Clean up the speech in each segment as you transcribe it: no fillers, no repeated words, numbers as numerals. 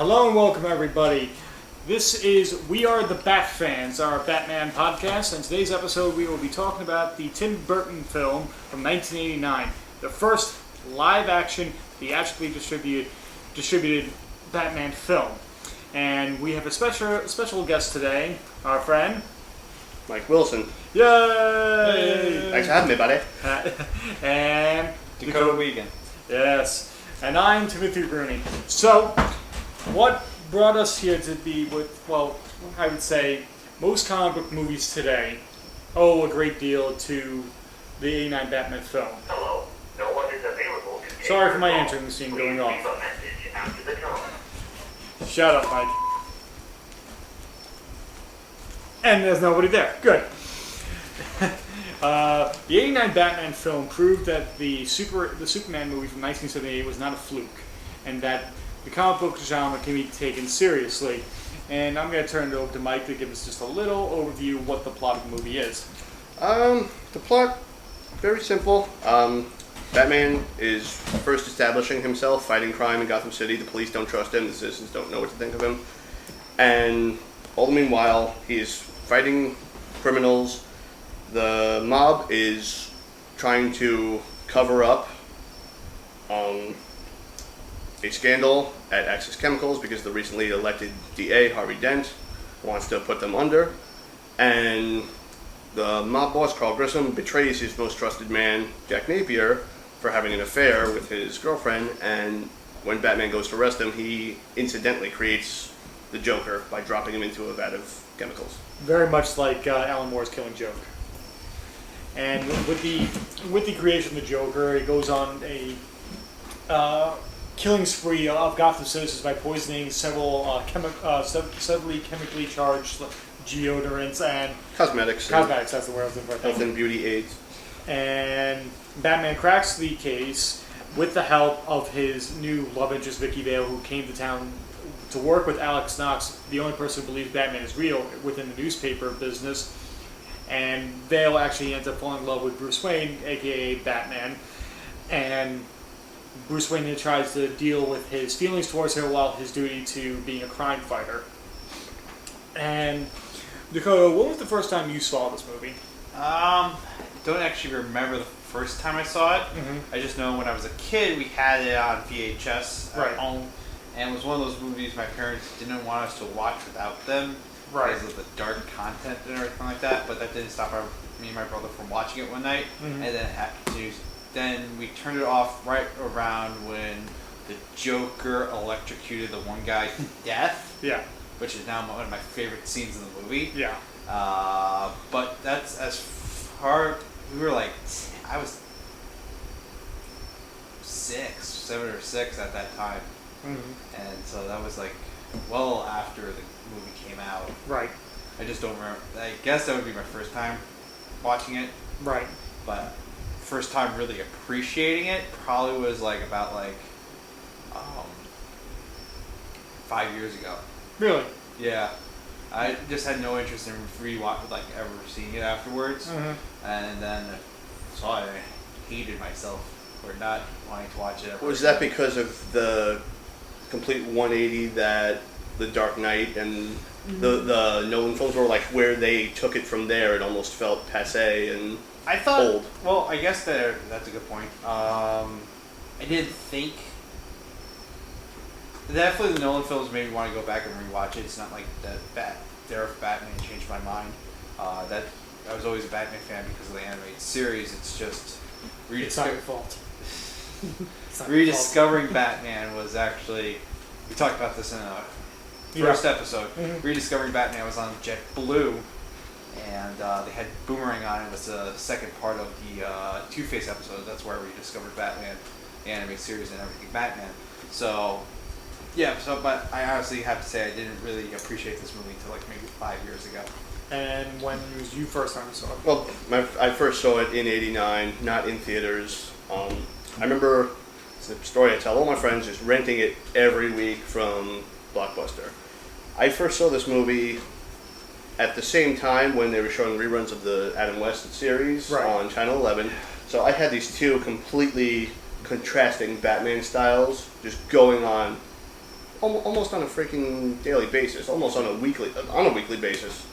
Hello and welcome, everybody. This is We Are the Bat Fans, our Batman podcast. In today's episode, we will be talking about the Tim Burton film from 1989, the first live-action, theatrically distributed Batman film. And we have a special guest today, our friend Mike Wilson. Yay! Thanks for having me, buddy. And Dakota Wiegand. Yes, and I'm Timothy Rooney. So, what brought us here to be with, well, I would say, most comic book movies today owe a great deal to the 89 Batman film. Hello. No one is available to take Sorry for my your call. answering machine Please going leave off. a message after the tone. Shut up, Mike. And there's nobody there. Good. The 89 Batman film proved that the Superman movie from 1978 was not a fluke, and that the comic book genre can be taken seriously. And I'm going to turn it over to Mike to give us just a little overview of what the plot of the movie is. The plot, very simple. Batman is first establishing himself, fighting crime in Gotham City. The police don't trust him. The citizens don't know what to think of him. And all the meanwhile, he is fighting criminals. The mob is trying to cover up a scandal at Axis Chemicals because the recently elected DA, Harvey Dent, wants to put them under. And the mob boss, Carl Grissom, betrays his most trusted man, Jack Napier, for having an affair with his girlfriend. And when Batman goes to arrest him, he incidentally creates the Joker by dropping him into a vat of chemicals. Very much like Alan Moore's Killing Joke. And with the creation of the Joker, he goes on a killing spree of Gotham citizens by poisoning several chemically charged deodorants and Cosmetics. cosmetics. That's the word I was looking for. Health and beauty aids. And Batman cracks the case with the help of his new love interest, Vicky Vale, who came to town to work with Alex Knox, the only person who believes Batman is real within the newspaper business. And Vale actually ends up falling in love with Bruce Wayne, aka Batman. And Bruce Wayne tries to deal with his feelings towards her while his duty to being a crime fighter. And Dakota, what was the first time you saw this movie? Don't actually remember the first time I saw it. Mm-hmm. I just know when I was a kid, we had it on VHS Right. at home, and it was one of those movies my parents didn't want us to watch without them Right. because of the dark content and everything like that. But that didn't stop me and my brother from watching it one night, Mhm. and then we turned it off right around when the Joker electrocuted the one guy to death, Yeah. which is now one of my favorite scenes in the movie. Yeah. But that's as far. We were like, I was 7 or 6 at that time, Mm-hmm. and so that was like well after the movie came out. Right. I just don't remember. I guess that would be my first time watching it, Right. but first time really appreciating it probably was like about 5 years ago. Really? Yeah. I just had no interest in ever seeing it afterwards. Mm-hmm. And then saw it and I hated myself for not wanting to watch it. Was that because of the complete 180 that The Dark Knight and the Nolan films were, like, where they took it from there? It almost felt passé and I thought, old. well, I guess that's a good point. I didn't think. Definitely the Nolan films made me want to go back and rewatch it. It's not like that There of Batman changed my mind. That I was always a Batman fan because of the animated series. It's just It's not your fault. It's not your rediscovering Batman was actually. We talked about this in a first episode. Mhm. Rediscovering Batman was on JetBlue, and they had Boomerang on. It was the second part of the Two-Face episode. That's where we discovered Batman, the animated series, and everything Batman. So, yeah. But I honestly have to say I didn't really appreciate this movie until like maybe 5 years ago. And when was you first time you saw it? Well, I first saw it in '89, not in theaters. I remember, it's the story I tell all my friends, just renting it every week from Blockbuster. I first saw this movie at the same time when they were showing reruns of the Adam West series Right. on Channel 11. So I had these two completely contrasting Batman styles just going on almost on a freaking daily basis, almost on a weekly basis.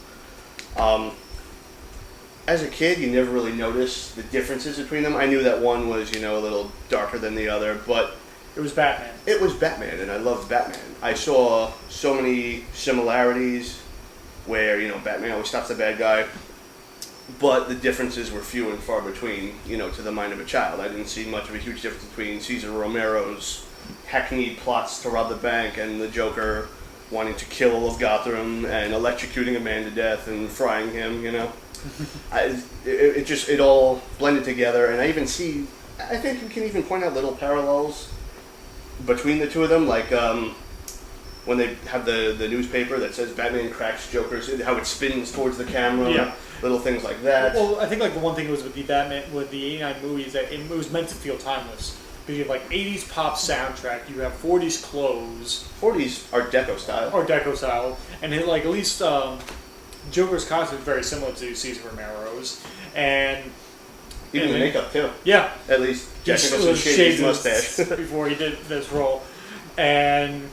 As a kid, you never really noticed the differences between them. I knew that one was, a little darker than the other, but It was Batman. it was Batman, and I loved Batman. I saw so many similarities where, Batman always stops the bad guy, but the differences were few and far between, to the mind of a child. I didn't see much of a huge difference between Cesar Romero's hackneyed plots to rob the bank and the Joker wanting to kill all of Gotham and electrocuting a man to death and frying him, it all blended together, and I think you can even point out little parallels between the two of them, like when they have the newspaper that says Batman cracks Joker's, how it spins towards the camera, Yeah. little things like that. Well, I think like the one thing was with the Batman, with the '89 movies, that it was meant to feel timeless. Because you have like '80s pop soundtrack, you have '40s clothes, 40s Art Deco style. or Deco style, and at least Joker's costume is very similar to Cesar Romero's, and Even the and- makeup too. yeah, At least Jack He Nicholson shaved his mustache. before he did this role, and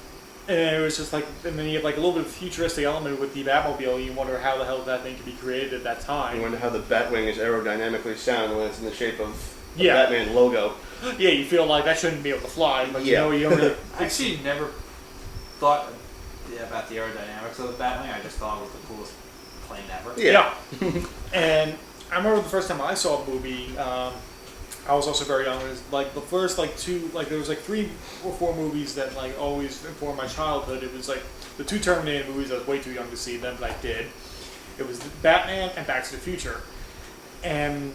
it was just like, and then you have like a little bit of futuristic element with the Batmobile. You wonder how the hell that thing could be created at that I time. wonder how the Batwing is aerodynamically sound when it's in the shape of the Yeah. Batman logo. Yeah, you feel like that shouldn't be able to fly, but Yeah. you don't really. I actually never thought about the aerodynamics of the Batwing. I just thought it was the coolest plane ever. Yeah. And I remember the first time I saw a movie, I was also very young. It was like the first there was like 3 or 4 movies that like always informed my childhood. It was like the 2 Terminator movies. I was way too young to see them, but I did. It was Batman and Back to the Future. And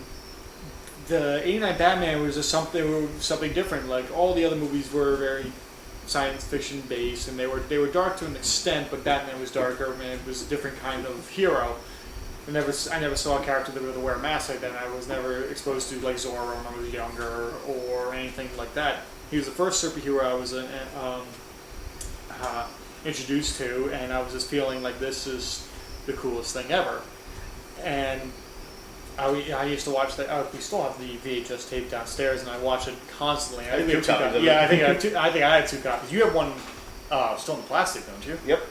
the '89 Batman was just something different. Like all the other movies were very science fiction based, and they were dark to an extent, but Batman was darker, and it was a different kind of hero. I never saw a character that would wear a mask like that. And I was never exposed to like Zorro when I was younger or anything like that. He was the first superhero I was introduced to, and I was just feeling like this is the coolest thing ever. And I used to watch that. We still have the VHS tape downstairs, and I watch it constantly. I think we have 2 copies. Yeah, I think I had 2 copies. You have one still in the plastic, don't you? Yep.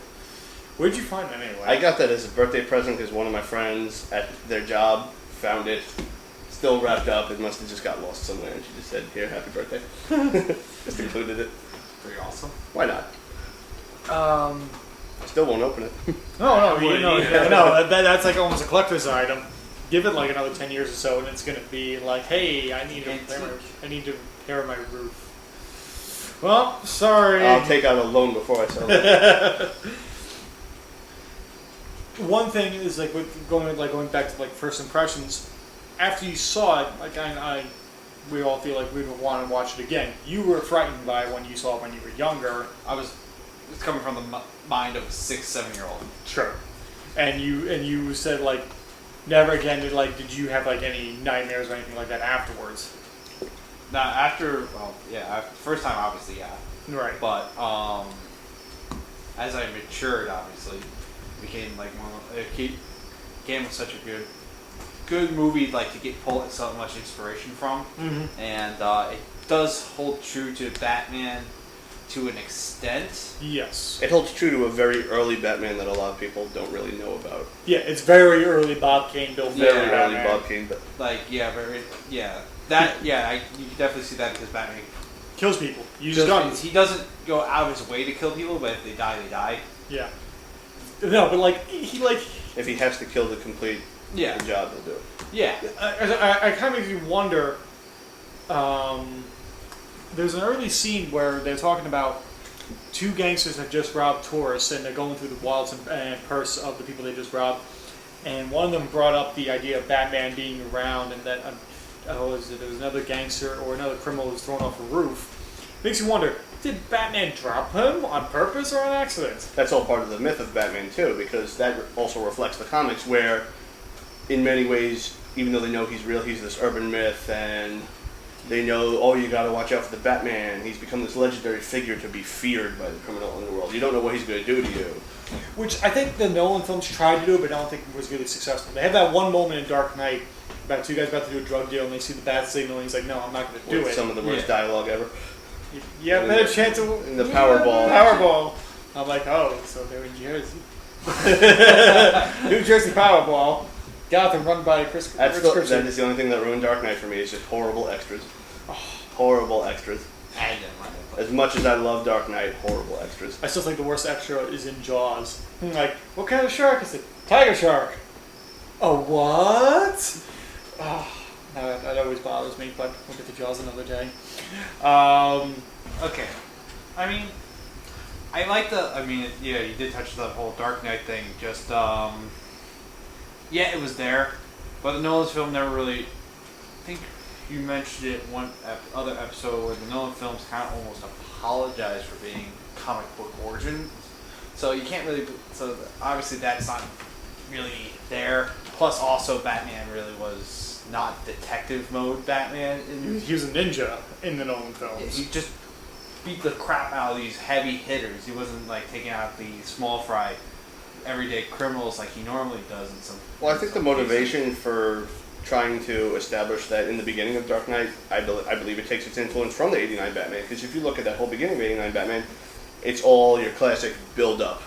Where'd you find it anyway? I got that as a birthday present because one of my friends at their job found it, still wrapped up. It must have just got lost somewhere, and she just said, "Here, happy birthday." Just included it. Pretty awesome. Why not? I still won't open it. No, wouldn't no, either. no. That's like almost a collector's item. Give it like another 10 years or so, and it's gonna be like, hey, I need to repair my roof. Well, sorry. I'll take out a loan before I sell it. One thing is like with going back to like first impressions. After you saw it, like we all feel like we would want to watch it again. You were frightened by it when you saw it when you were younger. It's coming from the mind of a 6-7-year-old. Sure. And you said like never again. Did you have like any nightmares or anything like that afterwards? Now first time obviously, yeah. Right. But as I matured, obviously, became like became such a good movie, like to pull so much inspiration from, and it does hold true to Batman to an extent. Yes. It holds true to a very early Batman that a lot of people don't really know about. Yeah, it's very early Bob Kane, Bill Finger. Very early Batman. Bob Kane, but You can definitely see that because Batman Kills people. Uses guns. he doesn't go out of his way to kill people, but if they die, they die. Yeah. No, but like he like. if he has to kill to complete Yeah, the job, he'll do it. yeah. I kind of makes me wonder. There's an early scene where they're talking about 2 gangsters have just robbed tourists, and they're going through the wallets and purse of the people they just robbed. And one of them brought up the idea of Batman being around, and that there was another gangster or another criminal who was thrown off a roof. Makes you wonder: did Batman drop him on purpose or on accident? That's all part of the myth of Batman too, because that also reflects the comics where, in many ways, even though they know he's real, he's this urban myth, and they know, oh, you gotta watch out for the Batman. He's become this legendary figure to be feared by the criminal underworld. You don't know what he's gonna do to you. Which I think the Nolan films tried to do, but I don't think it was really successful. They have that one moment in Dark Knight about 2 guys about to do a drug deal, and they see the bat signal, and he's like, "No, I'm not going to do With it." some of the worst Yeah. dialogue ever. You have a better chance of in the Powerball. Powerball. I'm like, oh, so they're in Jersey. New Jersey Powerball. Gotham run by Chris. That Christian. is the only thing that ruined Dark Knight for me. Is just horrible extras. Horrible extras. I didn't like it. As much as I love Dark Knight, horrible extras. I still think the worst extra is in Jaws. Like, what kind of shark is it? Tiger shark. Oh, what? Oh, that always bothers me, but we'll get to Jaws another day. Okay. I mean, I like yeah, you did touch the whole Dark Knight thing. Just, yeah, it was there. But the Nolan's film never really, I think you mentioned it one other episode where the Nolan films kind of almost apologize for being comic book origins. So you can't really, so obviously that's not really there. Plus also Batman really was not detective mode Batman. He was a ninja in the Nolan films. He just beat the crap out of these heavy hitters. He wasn't like taking out the small fry, everyday criminals like he normally does in some. Well, I think the motivation for trying to establish that in the beginning of Dark Knight, I believe it takes its influence from the '89 Batman. Because if you look at that whole beginning of '89 Batman, it's all your classic build up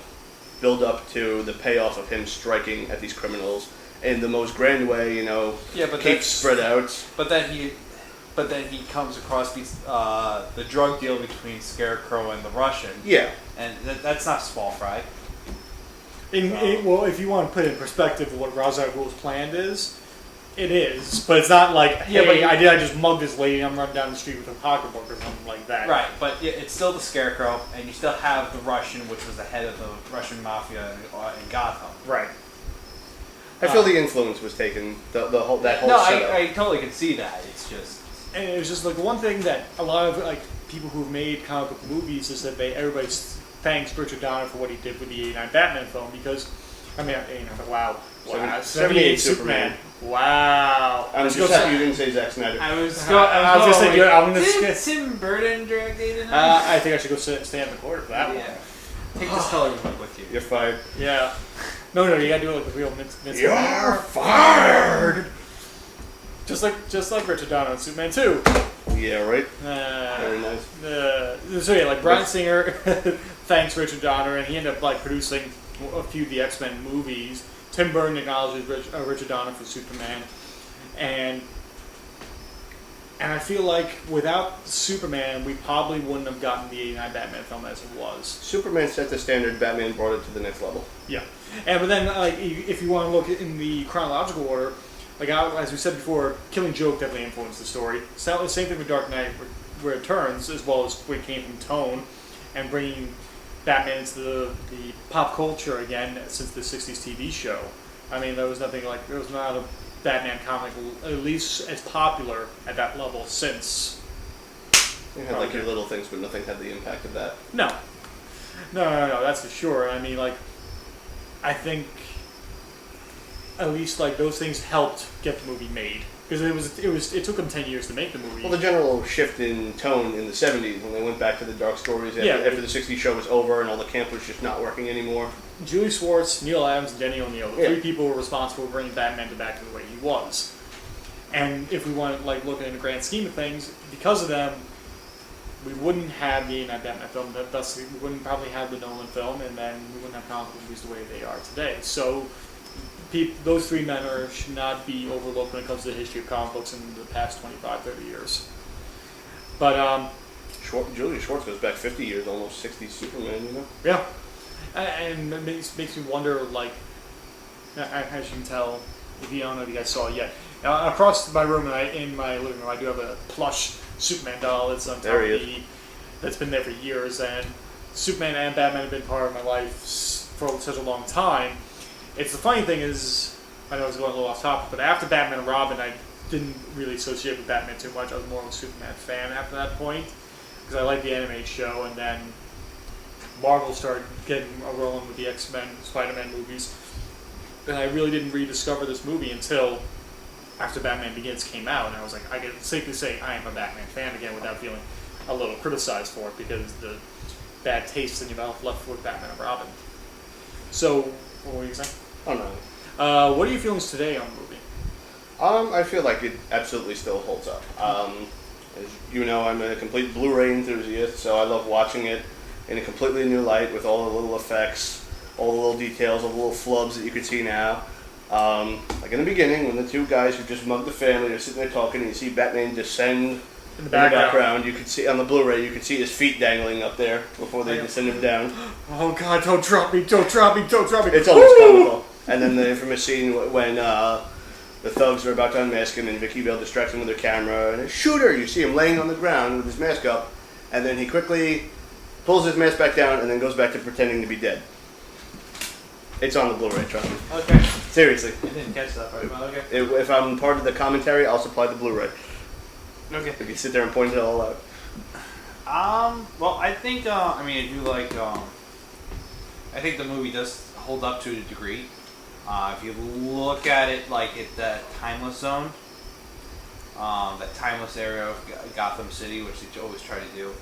to the payoff of him striking at these criminals in the most grand way. You know, Yeah, but capes spread out. But then he comes across the drug deal between Scarecrow and the Russian. Yeah. And that's not small fry. Well, if you want to put it in perspective of what Ra's al Ghul's plan is, it is. But it's not like, hey, Yeah, but I just mugged this lady and I'm running down the street with a pocketbook or something like that. Right, but it's still the Scarecrow, and you still have the Russian, which was the head of the Russian mafia in Gotham. Right. I feel the influence was taken. That whole No, setup. I totally can see that. It's just. And it was just like one thing that a lot of like people who've made comic book movies is that everybody thanks Richard Donner for what he did with the '89 Batman film because, I mean, 78 Superman. Wow. I'm just happy you didn't say Zack Snyder. I was gonna say, I'm gonna Did skip. Tim Burton direct it? I think I should go stand in the corner for that one. Yeah. Take this coloring book with you. You're fired. Yeah. No, you gotta do it like the real Vince. You're fired. Just like Richard Donner on Superman 2. Yeah, right. Very nice. So yeah, like Bryan Singer thanks Richard Donner, and he ended up like producing a few of the X-Men movies. Tim Burton acknowledges Richard Donner for Superman, and I feel like without Superman, we probably wouldn't have gotten the '89 Batman film as it was. Superman set the standard. Batman brought it to the next level. Yeah, but then like if you want to look in the chronological order, like as we said before, Killing Joke definitely influenced the story. So, same thing with Dark Knight Returns, as well as where it came from tone, and bringing Batman into the pop culture again since the '60s TV show. I mean, there was not a Batman comic at least as popular at that level since. You had like your little things, but nothing had the impact of that. No, that's for sure. I mean, like, I think at least like those things helped get the movie made because it took them 10 years to make the movie. Well, the general shift in tone in the '70s when they went back to the dark stories after the '60s show was over and all the camp was just not working anymore. Julie Swartz, Neil Adams, and Denny O'Neil, the Yeah. three people were responsible for bringing Batman back to the way he was. And if we want to like look at it in the grand scheme of things, because of them, we wouldn't have the '89 Batman film. Thus, we wouldn't probably have the Nolan film, and then we wouldn't have comic movies the way they are today. So, those three men should not be overlooked when it comes to the history of comic books in the past 25, 30 years. But Julia Schwartz goes back 50 years, almost 60 Superman, you know? yeah, and it makes me wonder, like, as you can tell, if you don't know if you guys saw it yet, across my room in my living room, I do have a plush Superman doll that's on top of me, that's been there for years, and Superman and Batman have been part of my life for such a long time. The funny thing is, I know I was going a little off topic, but after Batman and Robin, I didn't really associate with Batman too much. I was more of a Superman fan after that point, because I liked the animated show, and then Marvel started getting rolling with the X-Men, Spider-Man movies, and I really didn't rediscover this movie until after Batman Begins came out, and I was like, I can safely say I am a Batman fan again without feeling a little criticized for it, because the bad taste in your mouth left with Batman and Robin. So, what were you saying? Oh, no. What are your feelings today on the movie? I feel like it absolutely still holds up. As you know, I'm a complete Blu-ray enthusiast, so I love watching it in a completely new light with all the little effects, all the little details, all the little flubs that you can see now. Like in the beginning, when the two guys who just mugged the family are sitting there talking, and you see Batman descend In the in the background. background, you could see on the Blu-ray, you could see his feet dangling up there before they descend him down. Oh God! Don't drop me! Don't drop me! Don't drop me! It's almost comical. And then the infamous scene when the thugs are about to unmask him and Vicky Vale distracts him with her camera and shoot her. You see him laying on the ground with his mask up, and then he quickly pulls his mask back down and then goes back to pretending to be dead. It's on the Blu-ray, trust me. Okay. Seriously. I didn't catch that part, but okay. If I'm part of the commentary, I'll supply the Blu-ray. Okay. If you sit there and point it all out. Well, I think, I mean, I do like, I think the movie does hold up to a degree. If you look at it like at that timeless zone, that timeless area of Gotham City, which they always try to do,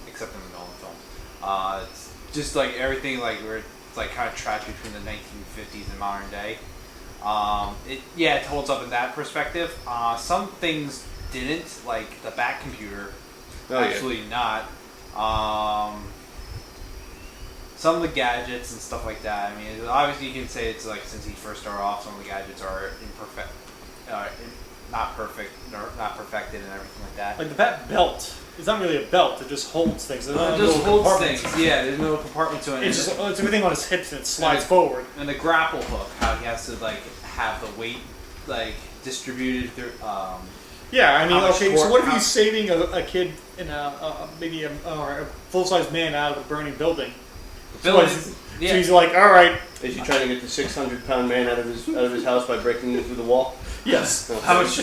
except in the Nolan film. It's just like everything, like where it's like kind of trapped between the 1950s and modern day. It holds up in that perspective. Some things didn't, like the Bat computer. Oh, yeah. Actually, not. Some of the gadgets and stuff like that. I mean, obviously you can say it's like since he first started off, some of the gadgets are imperfect, not perfect, not perfected, and everything like that. Like the Bat belt. It's not really a belt. It just holds things. There's It no just little holds compartment. things. Yeah, there's no compartment to it. It's just it's everything on his hips and it slides forward. And the grapple hook, how he has to like have the weight like distributed through. Yeah, I mean, How much okay. So torque- what if how- he's saving a kid in maybe a full-size man out of a burning building? So he's like, all right, Is he trying to get the 600-pound man out of his house by breaking through the wall? yes. How much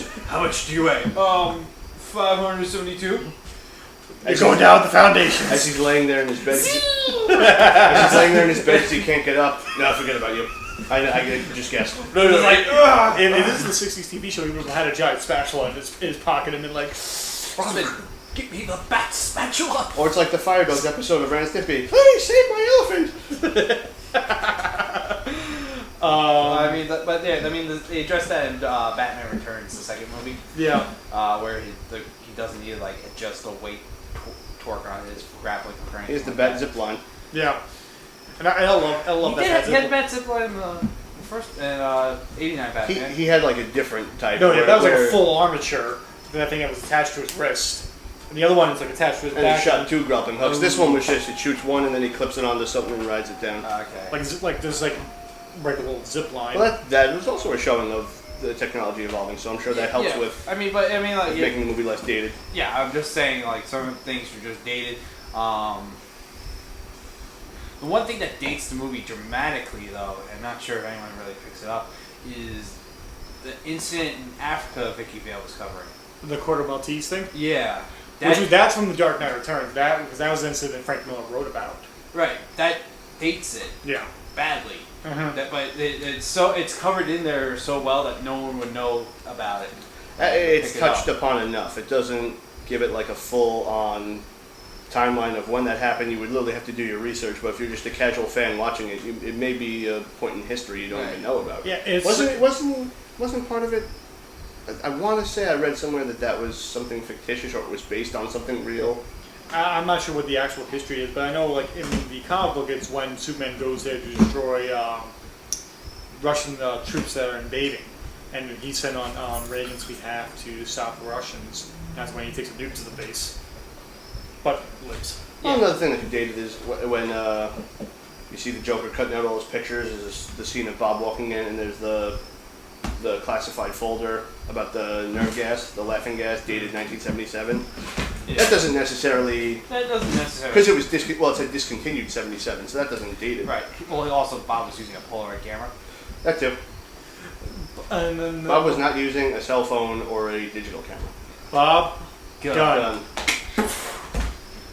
do you weigh? 572. You're going down the foundation. As he's laying there in his bed. As he's laying there in his bed, so he can't get up. No, forget about you. I just guessed. No, no, Like, if this is the '60s TV show, he would have had a giant spatula in his pocket and been like, Robin, give me the bat spatula. Or it's like the Fire Dogs episode of Ren and Stimpy. Hey, save my elephant! They addressed that in Batman Returns, the second movie, yeah. where he doesn't need to like adjust the weight torque on his grappling hook or anything. Here's the like bat that. zip line. Yeah, and I love He that. had bat zip line in the first '89 Batman. He had like a different type. No, yeah, that was like where- a full armature. Then I think it was attached to his wrist, and the other one is like attached to his And back. he shot two grappling hooks. This one was just, it shoots one and then he clips it onto something and rides it down. Okay. like there's like a little zip line. Well, that was also a showing of the technology evolving, so I'm sure that helps Yeah. with like making the movie less dated. yeah, I'm just saying like some things are just dated. The one thing that dates the movie dramatically, though, and I'm not sure if anyone really picks it up, is the incident in Africa Vicky Vale was covering. The Quarter Maltese thing, Yeah, that's from The Dark Knight Returns. Because that was an incident Frank Miller wrote about. right. That dates it Yeah. badly. Uh-huh. It's covered in there so well that no one would know about it. It's Pick it touched up. upon enough. It doesn't give it like a full-on timeline of when that happened. You would literally have to do your research, but if you're just a casual fan watching it, it may be a point in history you don't even know about. Yeah, it's Wasn't part of it? I want to say I read somewhere that was something fictitious or it was based on something real. I'm not sure what the actual history is, but I know, like in the comic book, it's when Superman goes there to destroy Russian troops that are invading, and he's sent on Reagan's behalf to stop the Russians. That's when he takes a nuke to the base, but lives. Well, another thing that could date it is when you see the Joker cutting out all his pictures. There's the scene of Bob walking in, and there's the classified folder about the nerve gas, the laughing gas, dated 1977. Yeah. That doesn't necessarily, That doesn't necessarily. because it was it said discontinued 77, so that doesn't date it. Right. Well, also Bob was using a Polaroid camera. That too. And then Bob was not using a cell phone or a digital camera. Bob Good. Gun. Done.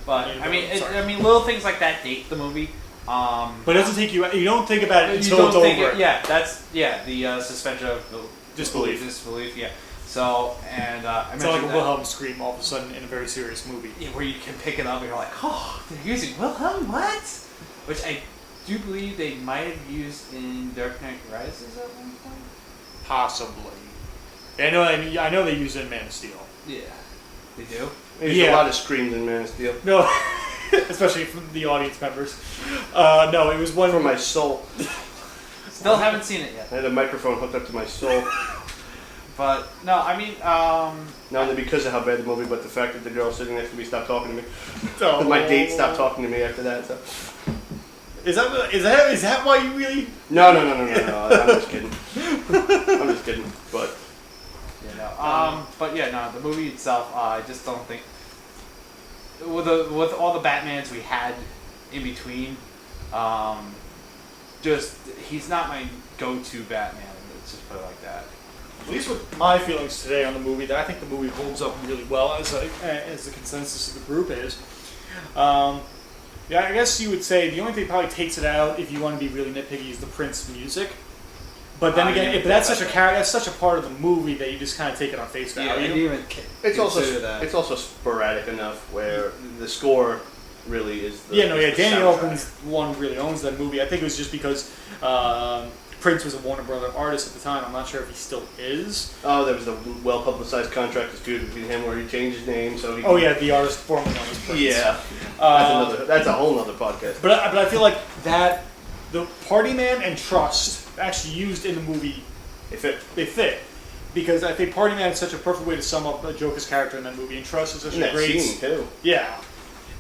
But Yeah, I mean, sorry. little things like that date the movie. But it doesn't take you. You don't think about it You until don't it's think over. it, yeah, that's the suspension of Disbelief. Disbelief, yeah. So and I It's not like a mentioned that, Wilhelm scream all of a sudden in a very serious movie. yeah, where you can pick it up and you're like, oh, they're using Wilhelm, what? Which I do believe they might have used in Dark Knight Rises at one point. Possibly. I know they use it in Man of Steel. Yeah. They do. There's Yeah. a lot of screams in Man of Steel. No, especially from the audience members. No, it was one For my soul. Still haven't seen it yet. I had a microphone hooked up to my soul. But no, I mean, Not only because of how bad the movie, but the fact that the girl sitting next to me stopped talking to me. Oh. My date stopped talking to me after that. So. Is that why you really? No. I'm just kidding. I'm just kidding. But you know, but yeah, no, the movie itself, I just don't think with all the Batmans we had in between, just he's not my go-to Batman. Let's just put it like that. At least with my feelings today on the movie, that I think the movie holds up really well as the consensus of the group is. Yeah, I guess you would say the only thing that probably takes it out, if you want to be really nitpicky, is the Prince music. But then again, yeah, but that's such a part of the movie that you just kind of take it on face Yeah, I value. didn't even it's also consider that. it's also sporadic enough where the score really is. The, Yeah, no, is yeah. the Danny soundtrack. Elfman's the one who really owns that movie. I think it was just because Prince was a Warner Brother artist at the time. I'm not sure if he still is. Oh, there was a well-publicized contract dispute between him where he changed his name so he. Oh yeah, the artist formerly known as Prince. Yeah. That's a whole nother podcast. But I feel like that the Party Man and Trust actually used in the movie, they fit. Because I think Party Man is such a perfect way to sum up Joker's character in that movie, and Trust is such In a that great scene too. Yeah.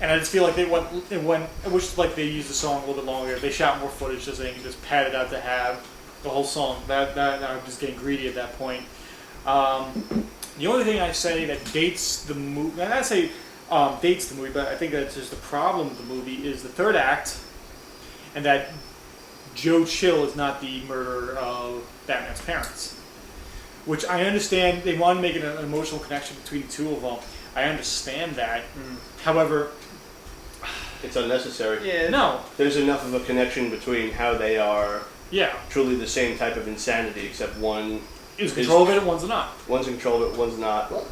And I just feel like they went. I wish like they used the song a little bit longer. They shot more footage just so they could just pad it out to have the whole song. That I'm just getting greedy at that point. The only thing I say that dates the movie, and I say dates the movie, but I think that's just the problem with the movie is the third act, and that Joe Chill is not the murderer of Batman's parents. Which I understand they want to make it an emotional connection between the two of them. I understand that. However, It's unnecessary. Yeah, no. There's enough of a connection between how they are Yeah. truly the same type of insanity, except one Is control of it and one's not. one's in control of it, one's not. Well,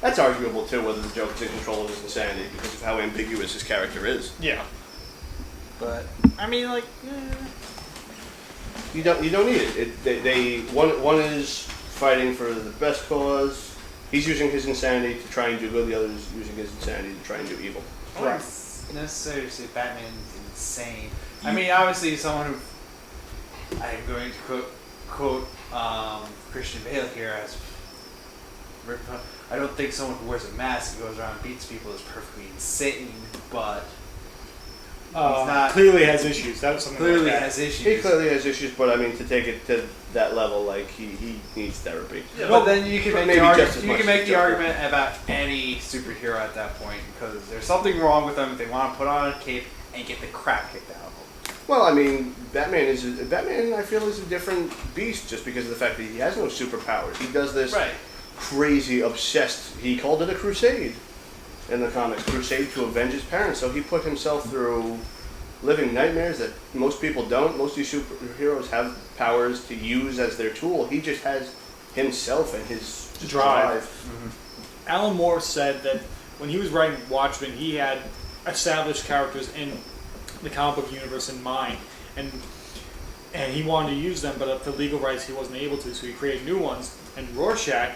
that's arguable too, whether the Joker's in control of his insanity because of how ambiguous his character is. Yeah. but I mean, like, You don't need it. One is fighting for the best cause. He's using his insanity to try and do good. The other is using his insanity to try and do evil. I wouldn't necessarily say Batman's insane. I mean, obviously, someone who I'm going to quote Christian Bale here as I don't think someone who wears a mask and goes around and beats people is perfectly insane, but he's not Clearly has issues. That was something clearly like that. has issues. He clearly has issues, but I mean, to take it to that level, like he needs therapy. Yeah, but then you can But make maybe the argument. just as You much can as make the Joker. argument about any superhero at that point because there's something wrong with them if they want to put on a cape and get the crap kicked out of them. Well, I mean, Batman, I feel, is a different beast just because of the fact that he has no superpowers. He does this crazy, obsessed. He called it a crusade in the comics, crusade to avenge his parents. So he put himself through living nightmares that most people don't. Most of these superheroes have powers to use as their tool. He just has himself and his Drive. Alan Moore said that when he was writing Watchmen, he had established characters in the comic book universe in mind, and he wanted to use them, but for legal rights he wasn't able to, so he created new ones. And Rorschach,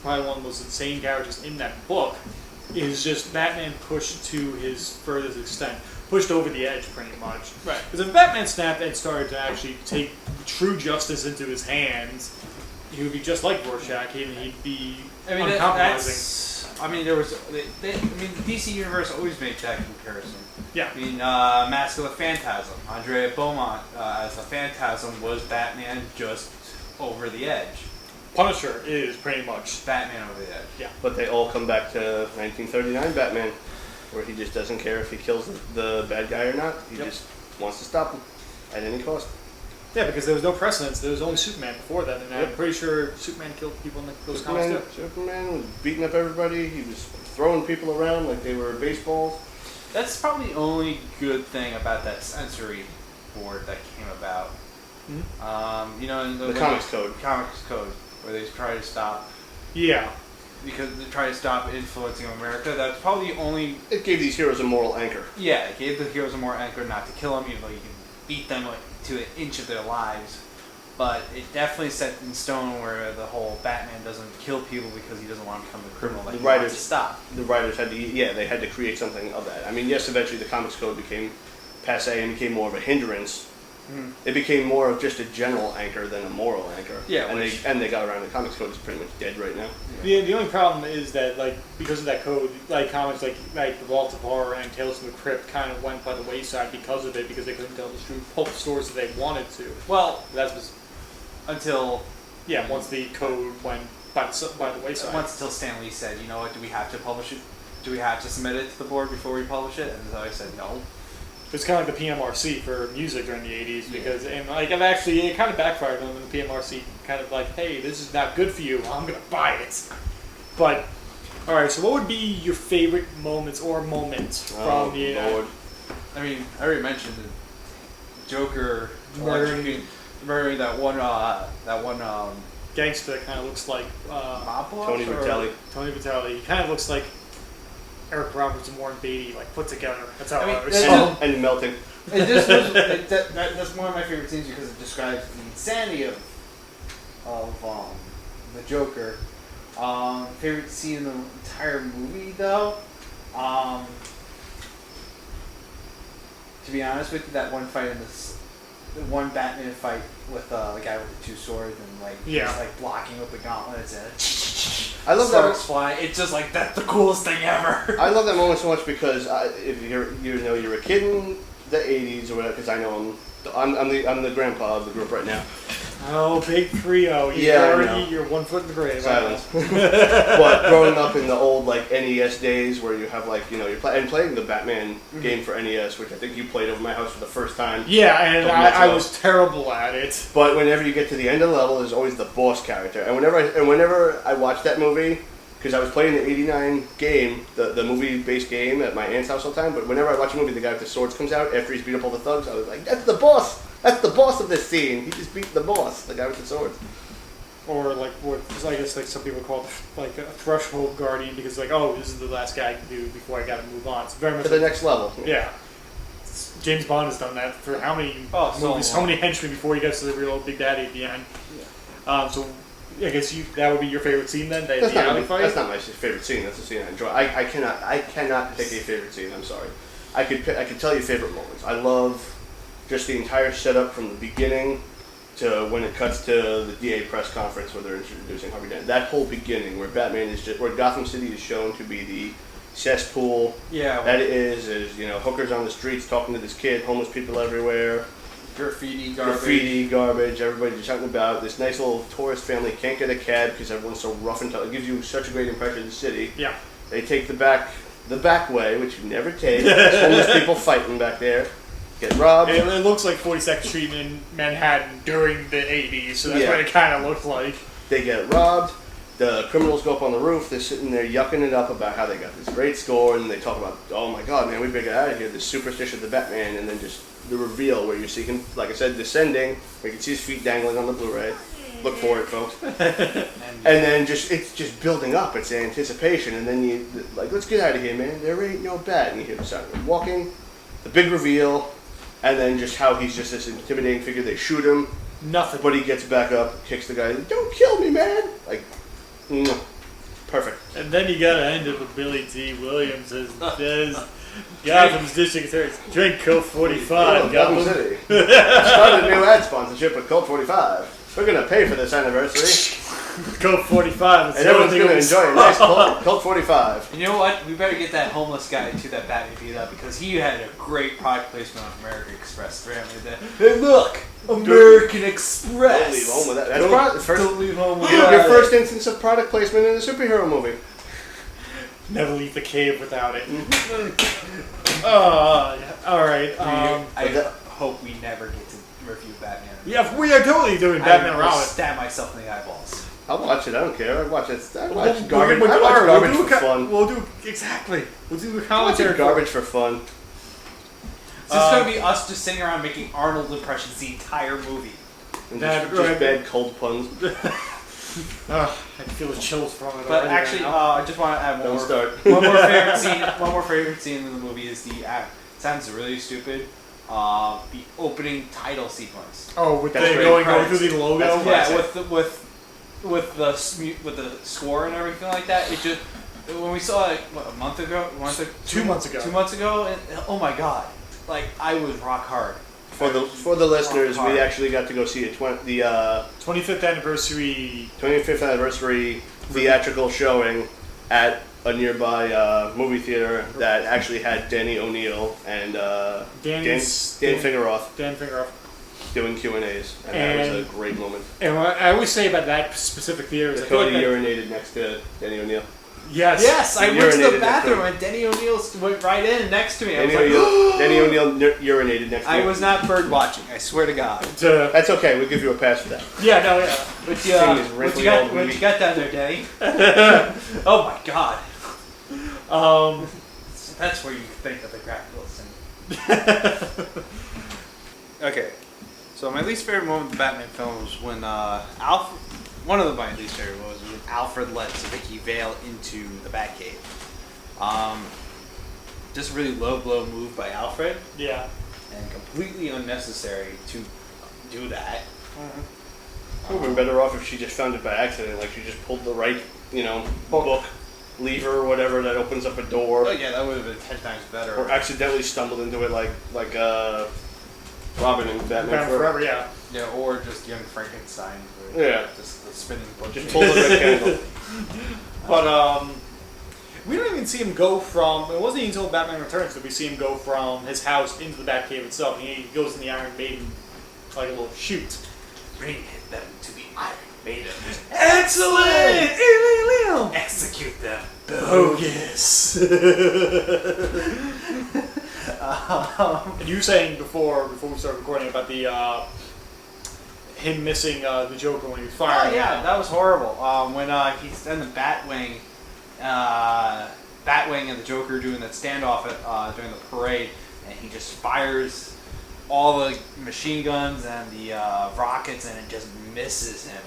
probably one of the most insane characters in that book, is just Batman pushed to his furthest extent, pushed over the edge pretty much. Right. Because if Batman snapped and started to actually take true justice into his hands, he would be just like Rorschach, and he'd be I mean, uncompromising. I mean, there was. I mean, the DC universe always made that comparison. Yeah. I mean, Mask of the Phantasm. Andrea Beaumont as the Phantasm was Batman just over the edge. Punisher is pretty much. Batman over the edge. Yeah. But they all come back to 1939 Batman, where he just doesn't care if he kills the bad guy or not. He just wants to stop him at any cost. Yeah, because there was no precedence. There was only Superman before that, and I'm Yep. pretty sure Superman killed people in those comics too. Superman was beating up everybody. He was throwing people around like they were baseballs. That's probably the only good thing about that sensory board that came about. You know, in The Comics Code. Comics Code, where they try to stop Yeah. because they try to stop influencing America. That's probably the only. It gave these heroes a moral anchor. Yeah, it gave the heroes a more anchor not to kill them, even though you can beat them like to an inch of their lives. but it definitely set in stone where the whole Batman doesn't kill people because he doesn't want to become the criminal that The he wants writers- to stop. The writers had to, they had to create something of that. I mean, yes, eventually the comics code became passe and became more of a hindrance. It became more of just a general anchor than a moral anchor. Yeah, and which- they got around. The comics code is pretty much dead right now. The only problem is that, like, because of that code, like, comics like The Vault of Horror and Tales from the Crypt kind of went by the wayside because of it, because they couldn't tell the true pulp stories that they wanted to. Well, That was, until once the code went by the wayside. until Stan Lee said, you know what, do we have to publish it? Do we have to submit it to the board before we publish it? And so I said no. It's kind of like the PMRC for music during the 80s, because, and like, it kind of backfired on the PMRC, kind of like, hey, this is not good for you, I'm going to buy it. But, alright, so what would be your favorite moments or moments from the... Lord. I mean, I already mentioned the Joker Murdering- murdering that one gangster that kind of looks like mob boss? Tony or- Vitelli. Tony Vitelli. He kind of looks like Eric Roberts and Warren Beatty, like, put together. That's how I mean, I was that's saying. And melting. It just was, that's one of my favorite scenes because it describes the insanity of the Joker. Favorite scene in the entire movie, though. To be honest with you, that one fight in the one Batman fight with the guy with the two swords and like Yeah. he's like blocking with the gauntlets and I love swords that. flying. It's just like that's the coolest thing ever. I love that moment so much because if you're a kid in the '80s or whatever, because I know I'm the grandpa of the group right now. Oh, big 3-0. You're 1 foot in the grave. Silence. But growing up in the old like NES days, where you have like you're playing the Batman game for NES, which I think you played over my house for the first time. Yeah, and Don't mess I up. was terrible at it. But whenever you get to the end of the level, there's always the boss character. And whenever I watched that movie, because I was playing the '89 game, the movie-based game at my aunt's house all the time. But whenever I watch a movie, the guy with the swords comes out after he's beat up all the thugs. I was like, that's the boss. That's the boss of this scene. He just beat the boss, the guy with the swords. Or like what I guess like some people call it like a threshold guardian, because like, oh, this is the last guy I can do before I gotta move on. It's very much To the like, next level. yeah. James Bond has done that for how many Oh, so movies, long. how many henchmen before he gets to the real big daddy at the end. So I guess that would be your favorite scene then, That's the alley fight. that's not my favorite scene. That's the scene I enjoy. I cannot pick a favorite scene. I'm sorry. I could tell you favorite moments. I love just the entire setup from the beginning to when it cuts to the DA press conference where they're introducing Harvey Dent. That whole beginning where where Gotham City is shown to be the cesspool Yeah, that it is hookers on the streets talking to this kid, homeless people everywhere, graffiti, garbage, everybody just shouting about this nice little tourist family can't get a cab because everyone's so rough and tough. It gives you such a great impression of the city. Yeah. They take the back way, which you never take. There's homeless people fighting back there, get robbed. It looks like 42nd Street in Manhattan during the 80s, so that's Yeah. what it kind of looked like. They get robbed. The criminals go up on the roof. They're sitting there yucking it up about how they got this great score, and they talk about, oh my god, man, we better get out of here. This superstition of the Batman, and then just the reveal where you see him, like I said, descending. Where you can see his feet dangling on the Blu-ray. Look for it, folks. And then it's just building up. It's anticipation, and then you like, let's get out of here, man. There ain't no bat. And you hear the sound of him walking, the big reveal, and then just how he's just this intimidating figure. They shoot him, Nothing. but he gets back up, kicks the guy. Don't kill me, man. Like, perfect. And then you gotta end it with Billy D. Williams as Gotham's district attorney. Drink Coke 45, Gotham Gotham. City started a new ad sponsorship with Colt 45. We're gonna pay for this anniversary, Coke 45. and everyone's gonna enjoy a nice Colt 45. You know what? We better get that homeless guy to that Batman beat up because he had a great product placement on American Express. Hey, look, American Express. Don't leave home with that. That's Don't- probably the first, Don't leave home with your that. first instance of product placement in a superhero movie. Never leave the cave without it. Mm-hmm. Alright. I But that- hope we never get to review Batman. Yeah, we are totally doing Batman I will Robin. stab myself in the eyeballs. I'll watch it. I don't care. I watch it. I We'll- watch we'll- garbage. we'll- I watch we'll garbage do for a fun. We'll do exactly. We'll do a I watch commentary. garbage for fun. So it's gonna be us just sitting around making Arnold impressions the entire movie. And That- just right. bad cold puns. I can feel the chills from it. But already actually, right now. I just want to add one Don't more. start. One more favorite scene. One more favorite scene in the movie is the. Sounds really stupid. the opening title sequence. Oh, with That's the great. going through the logo. That's Yeah, classic. with the score and everything like that. It just when we saw it a month ago, 2 months ago. 2 months ago, and oh my god, like I was rock hard. For the listeners, hard. we actually got to go see the 25th anniversary. 25th anniversary theatrical showing at a nearby movie theater that actually had Danny O'Neill and Dan Fingeroth Dan Fingeroff. doing Q&As, and that was a great moment. And what I always say about that specific theater is I feel Cody like that, urinated next to Danny O'Neill. yes, I You went to the urinated next to bathroom him. and Denny O'Neill went right in next to me. I was Danny like, O'Neill urinated next to I him. was not bird watching. I swear to God. That's okay. We'll give you a pass for that. Yeah, no, yeah. What Thing is you wrinkly got? old What movie. you got down there, Denny? Oh my God. That's where you think of the crack Wilson. Okay, so my least favorite moment of the Batman film was when Alfred. One of my least favorite moments was when Alfred lets Vicky Vale into the Batcave. Just a really low blow move by Alfred, Yeah. and completely unnecessary to do that. It would have been better off if she just found it by accident, like she just pulled the right, book, lever or whatever that opens up a door, Oh yeah, that would have been 10 times better. or accidentally stumbled into it like Robin and Batman Batman Forever. Forever, yeah. Yeah, or just Young Frankenstein. Yeah. Just the spinning book. Just pull the red candle. But we don't even see him go from. It wasn't even until Batman Returns that we see him go from his house into the Batcave itself. He goes in the Iron Maiden, like a little shoot. Bring them to the Iron Maiden. Excellent! Execute them. Bogus. And you were saying before we started recording about the him missing the Joker when he was Oh firing. yeah, that was horrible. When he's in the Batwing and the Joker doing that standoff during the parade, and he just fires all the machine guns and the rockets, and it just misses him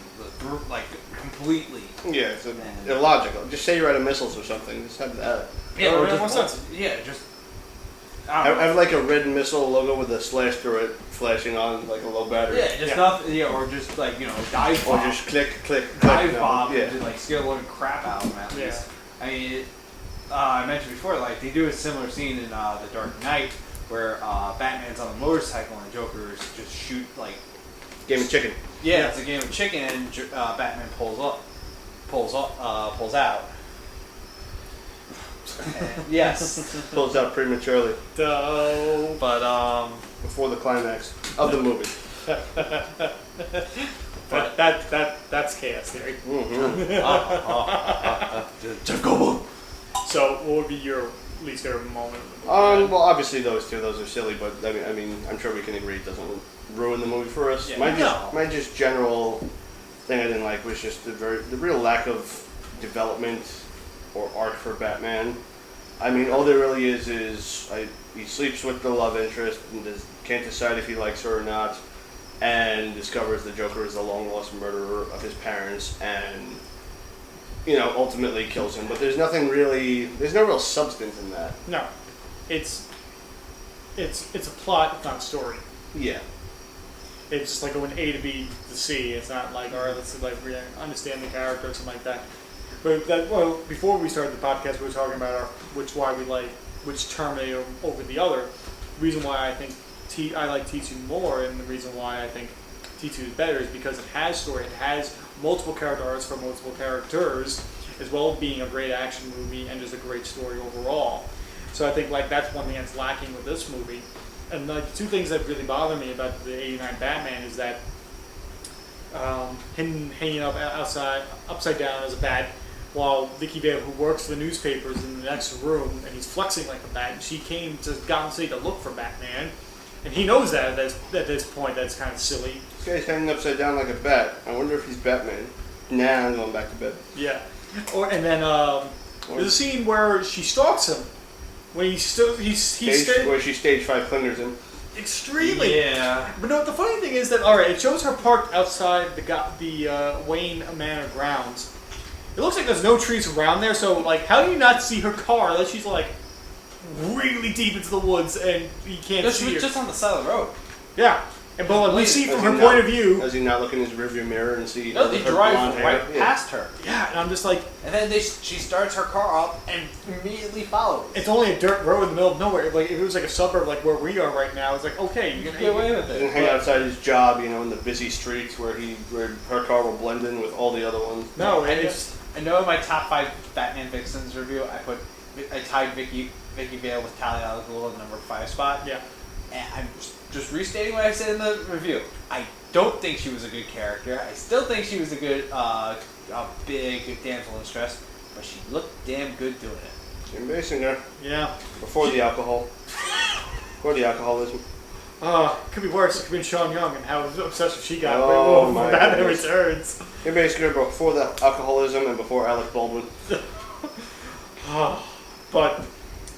like completely. Yeah, it's Man. illogical. Just say you're out of missiles or something. Just have that. Yeah, Oh, or that just makes sense. yeah, just. I don't know. Have like a red missile logo with a slash through it, flashing on like a low battery. Yeah, just Yeah. nothing. Yeah, or just like dive Or bomb. just click, click, click. dive no, bomb Yeah. and just like scare the living crap out of him at Yeah. least. I mean, I mentioned before, like they do a similar scene in The Dark Knight where Batman's on a motorcycle and Joker's just shoot like. Game of chicken. Yeah, it's a game of chicken, and Batman pulls out. And, yes, Pulls out prematurely So, but before the climax of the movie. that's chaos theory. Mm-hmm. Jeff Goldblum. So, what would be your least favorite moment? Of the movie? Well, obviously those are silly, but I mean, I'm sure we can agree it doesn't ruin the movie for us. Yeah. My just general thing I didn't like was just the real lack of development or arc for Batman. I mean, all there really is he sleeps with the love interest and can't decide if he likes her or not, and discovers the Joker is the long lost murderer of his parents, and ultimately kills him. But there's no real substance in that. No, it's a plot, it's not a story. Yeah. It's just like going A to B to C. It's not like, all right, let's like really understand the character or something like that. But before we started the podcast, we were talking about why we like which Terminator over the other. The reason why I think I like T2 more, and the reason why I think T2 is better is because it has story. It has multiple character arcs for multiple characters, as well as being a great action movie and just a great story overall. So I think like that's one thing that's lacking with this movie. And like the two things that really bother me about the '89 Batman is that him hanging up upside down as a bat, while Vicky Vale, who works the newspapers in the next room, and he's flexing like a bat, and she came to Gotham City to look for Batman, and he knows that at this point that's kind of silly. This guy's hanging upside down like a bat. I wonder if he's Batman. Nah, I'm going back to bed. Yeah. And then there's a scene where she stalks him when he's Where she stage 5 clingers him. extremely. Yeah. But no, the funny thing is that it shows her parked outside the Wayne Manor grounds. It looks like there's no trees around there, so like, how do you not see her car unless she's like really deep into the woods and you can't She see was her. just on the side of the road. Yeah, and but we see Does from he her not- point of view. Does he not look in his rearview mirror and see No, they her drive blonde hair? right Yeah. past her. Yeah, and I'm just like, And then she starts her car up and immediately follows. it's only a dirt road in the middle of nowhere. Like if it was like a suburb like where we are right now, it's like okay, you can Get away with He doesn't it. hang outside his job, in the busy streets where her car will blend in with all the other ones. No, I it's know in my top 5 Batman Vixens review, I tied Vicky Vale with Talia al Ghul in the number 5 spot. yeah. And I'm just restating what I said in the review. I don't think she was a good character. I still think she was a good, a big damsel in distress, but she looked damn good doing it. Jim Basinger, Yeah. before the alcohol. Before the alcoholism. Could be worse. It could be Sean Young and how obsessed she got Oh, with my Batman goodness. Returns. Jim Basinger before the alcoholism and before Alec Baldwin. But,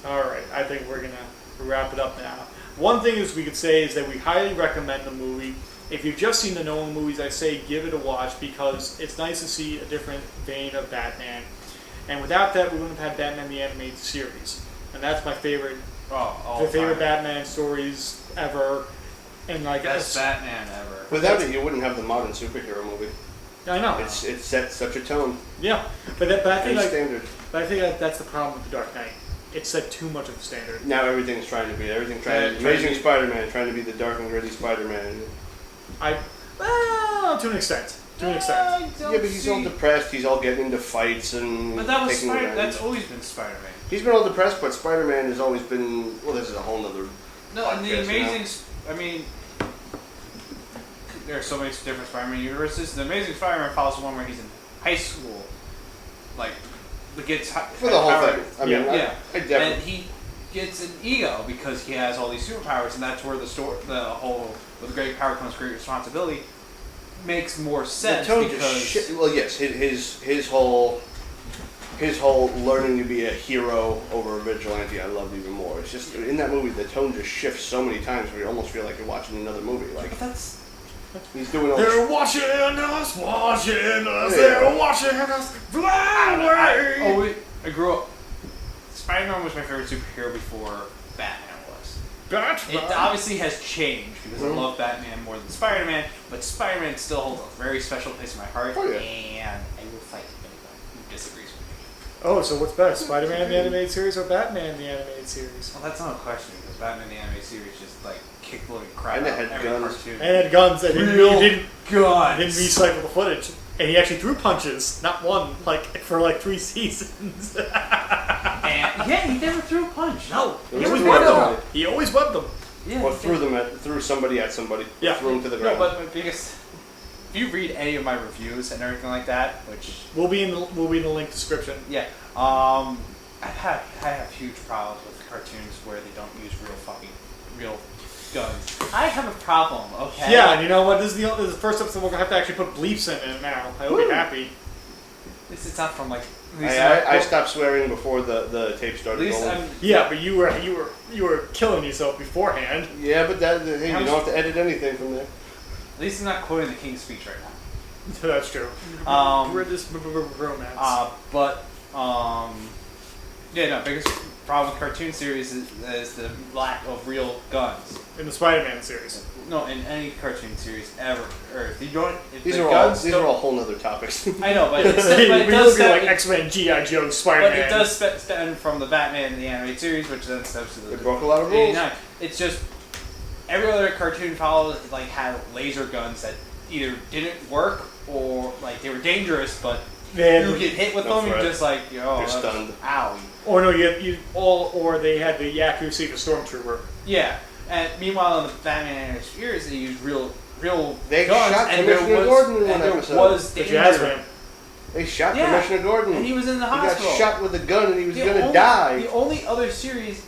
alright, I think we're going to wrap it up now. One thing is we could say is that we highly recommend the movie. If you've just seen the Nolan movies, I say give it a watch because it's nice to see a different vein of Batman. And without that, we wouldn't have had Batman the Animated Series. And that's my favorite, Oh, favorite Batman stories ever. And like, Best Batman ever. Without it, you wouldn't have the modern superhero movie. I know. It sets such a tone. Yeah, but I think A like, standard. but I think that's the problem with the Dark Knight. It set too much of a standard. Now everything's trying to be. Everything Yeah, trying. trying Amazing to be- Spider-Man trying to be the dark and gritty Spider-Man. Well, to an extent. To an extent. I don't Yeah, but he's all see- depressed. He's all getting into fights and But that was taking Spider. revenge. That's always been Spider-Man. He's been all depressed, but Spider-Man has always been. Well, this is a whole nother. No, and the podcast Amazing. now. I mean, there are so many different Spider-Man universes. The Amazing Spider-Man follows the one where he's in high school, like gets For the whole power- thing. I mean, Yeah, I and definitely. he gets an ego because he has all these superpowers, and that's where the whole with great power comes great responsibility makes more The sense tone because just shit. Well, yes, his whole learning to be a hero over a vigilante, I loved even more. It's just in that movie, the tone just shifts so many times where you almost feel like you're watching another movie. Like but that's he's doing all this. They're watching us, Yeah. they're watching us fly away. I grew up. Spider-Man was my favorite superhero before Batman was. Batman. It obviously has changed because I love Batman more than Spider-Man, but Spider-Man still holds a very special place in my heart, Oh, yeah. and I will fight anyone who disagrees with me. Oh, so what's best, Spider-Man the Animated Series or Batman the Animated Series? Well, that's not a question because Batman the Animated Series just like kicked loading crap And it out of had every guns. cartoon. And it had guns and he Real didn't guns. recycle the footage. And he actually threw punches, not one, for 3 seasons. And yeah, he never threw a punch. No, It he was always webbed webbed them. them. He always webbed them. Yeah, Or he threw somebody at somebody. Yeah. Threw him to the No, ground. but my biggest. If you read any of my reviews and everything like that, which We'll be in the link description. yeah, I have huge problems with cartoons where they don't use real guns. I have a problem. Okay. Yeah, and you know what? This is the first episode we're gonna have to actually put bleeps in it now. I will be Woo. happy. At least it's not from like. at least I stopped swearing before the tape At started least rolling. I'm. Yeah, but you were killing yourself beforehand. Yeah, but hey, you don't have to edit anything from there. At least I'm not quoting the King's Speech right now. That's true. British romance. Yeah, no. Biggest problem with cartoon series is the lack of real guns. In the Spider-Man series. No, in any cartoon series ever. Or if you don't, if These the are guns these don't- are all whole nother topics. I know, but it's we but it look does at like stem, X-Men, G.I. Joe, but Spider-Man. it does stem from the Batman in the animated series, which then stems to the They broke a lot of rules. 89. It's just every other cartoon follows like had laser guns that either didn't work or like they were dangerous, but Man, you get hit with No them, you're threat. just like, yo, You're stunned. ow. or no, or they had the accuracy of a stormtrooper. Yeah. And meanwhile, in the Batman animated series, they used real They guns, shot and there Commissioner was Gordon in one and there episode. was The danger. Jazz Man. They shot Yeah. Commissioner Gordon. And he was in the He hospital. got shot with a gun and he was The gonna only- die. The only other series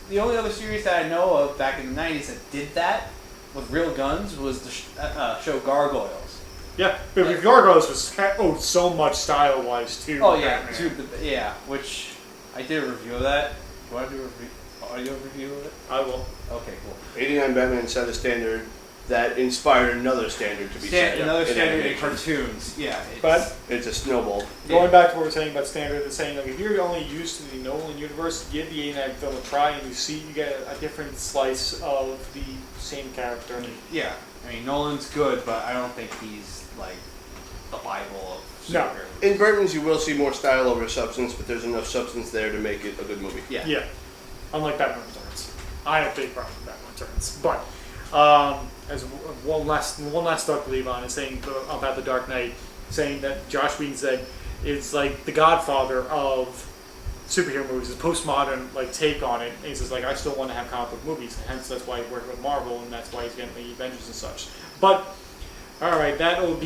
that I know of back in the '90s that did that with real guns was the show Gargoyles. Yeah, but Like- Gargoyles was so much style-wise too. Oh yeah, Batman. which I did a review of that. Do I do a audio review of it? I will. Okay, cool. 89 Batman set a standard that inspired another standard to be set. Another standard in animation. cartoons. Yeah. It's, But It's a snowball. going back to what we were saying about standard, and saying like if you're only used to the Nolan universe, give the '89 film a try, and you get a different slice of the same character. yeah. I mean, Nolan's good, but I don't think he's like the Bible of No. superheroes. In Burton's, you will see more style over substance, but there's enough substance there to make it a good movie. Yeah. Yeah, unlike Batman Returns. I have a big problem with Batman Returns. But as one last thought to leave on is saying about the Dark Knight, saying that Josh Whedon said is like the godfather of superhero movies, his postmodern like take on it. And he says like I still want to have comic book movies, hence that's why he's working with Marvel, and that's why he's getting the Avengers and such. But all right, that will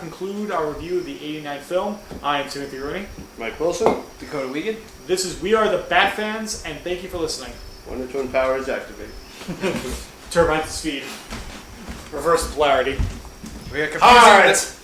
conclude our review of the '89 film. I am Timothy Rooney. Mike Wilson, Dakota Wiegand. This is We Are the Bat Fans, and thank you for listening. Wonder Twin powers activate. Turbine to speed. Reverse polarity. We are confusing All right. this.